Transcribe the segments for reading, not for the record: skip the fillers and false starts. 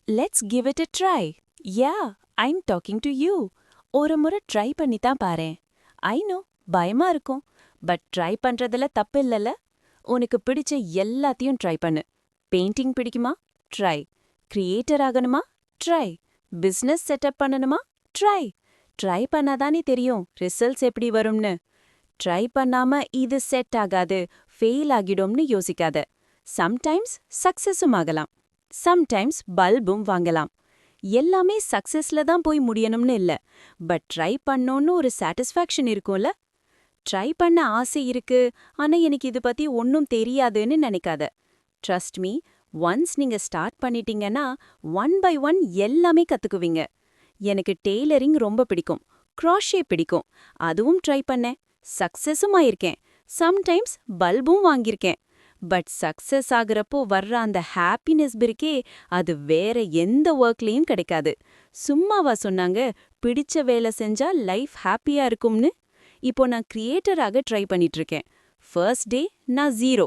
let's give it a try. Yeah, I'm talking to you. ஒரு முறை try பண்ணி தான் பாரேன். ஐ நோ பயமா இருக்கும், பட் ட்ரை பண்றதுல தப்பு இல்லல. உனக்கு பிடிச்ச எல்லாத்தையும் ட்ரை பண்ணு. பெயிண்டிங் பிடிக்குமா? ட்ரை. கிரியேட்டர் ஆகணுமா? ட்ரை. பிசினஸ் செட்டப் பண்ணணுமா? ட்ரை. ட்ரை பண்ணாதானே தெரியும் ரிசல்ட்ஸ் எப்படி வரும்னு. ட்ரை பண்ணாம இது செட் ஆகாது, ஃபெயில் ஆகிடும்னு யோசிக்காத. சம்டைம்ஸ் சக்சஸும் ஆகலாம், சம்டைம்ஸ் பல்பும் வாங்கலாம். எல்லாமே சக்சஸ்ல தான் போய் முடியணும்னு இல்ல, பட் ட்ரை பண்ணோன்னு ஒரு சாட்டிஸ்ஃபேக்ஷன் இருக்கும்ல. ட்ரை பண்ண ஆசை இருக்கு, ஆனா எனக்கு இது பத்தி ஒன்னும் தெரியாதுன்னு நினைக்காத. ட்ரஸ்ட் மீ, ஒன்ஸ் நீங்க ஸ்டார்ட் பண்ணிட்டீங்கன்னா ஒன் பை ஒன் எல்லாமே கத்துக்குவீங்க. எனக்கு டெய்லரிங் ரொம்ப பிடிக்கும், க்ராஷே பிடிக்கும். அதுவும் ட்ரை பண்ணேன், சக்சஸும் ஆயிருக்கேன். சம்டைம்ஸ் பல்பும் வாங்கியிருக்கேன். பட் சக்சஸ் ஆகுறப்போ வர்ற அந்த ஹாப்பினஸ் இருக்கே, அது வேற எந்த ஒர்க்லயும் கிடைக்காது. சும்மாவா சொன்னாங்க பிடிச்ச வேலை செஞ்சா லைஃப் ஹாப்பியா இருக்கும்னு? இப்போ நான் கிரியேட்டராக ட்ரை பண்ணிட்டு இருக்கேன். ஃபர்ஸ்ட் டே நான் 0,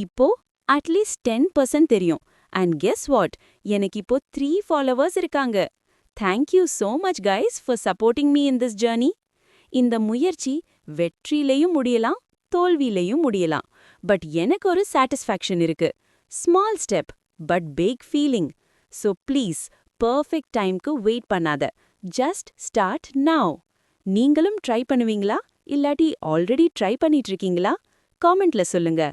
இப்போ அட்லீஸ்ட் 10% தெரியும். அண்ட் கெஸ் வாட், எனக்கு இப்போ 3 ஃபாலோவர்ஸ் இருக்காங்க. Thank you so much guys for supporting me in this journey. இந்த முயற்சி வெற்றிலையும் முடியலாம், தோல்வியிலையும் முடியலாம். பட் எனக்கு ஒரு சாட்டிஸ்ஃபேக்ஷன் இருக்கு. Small step but big feeling. So please perfect டைம்க்கு வெயிட் பண்ணாத, ஜஸ்ட் ஸ்டார்ட் நவ். நீங்களும் ட்ரை பண்ணுவீங்களா, இல்லாட்டி ஆல்ரெடி ட்ரை பண்ணிட்டு இருக்கீங்களா? காமெண்ட்ல சொல்லுங்க.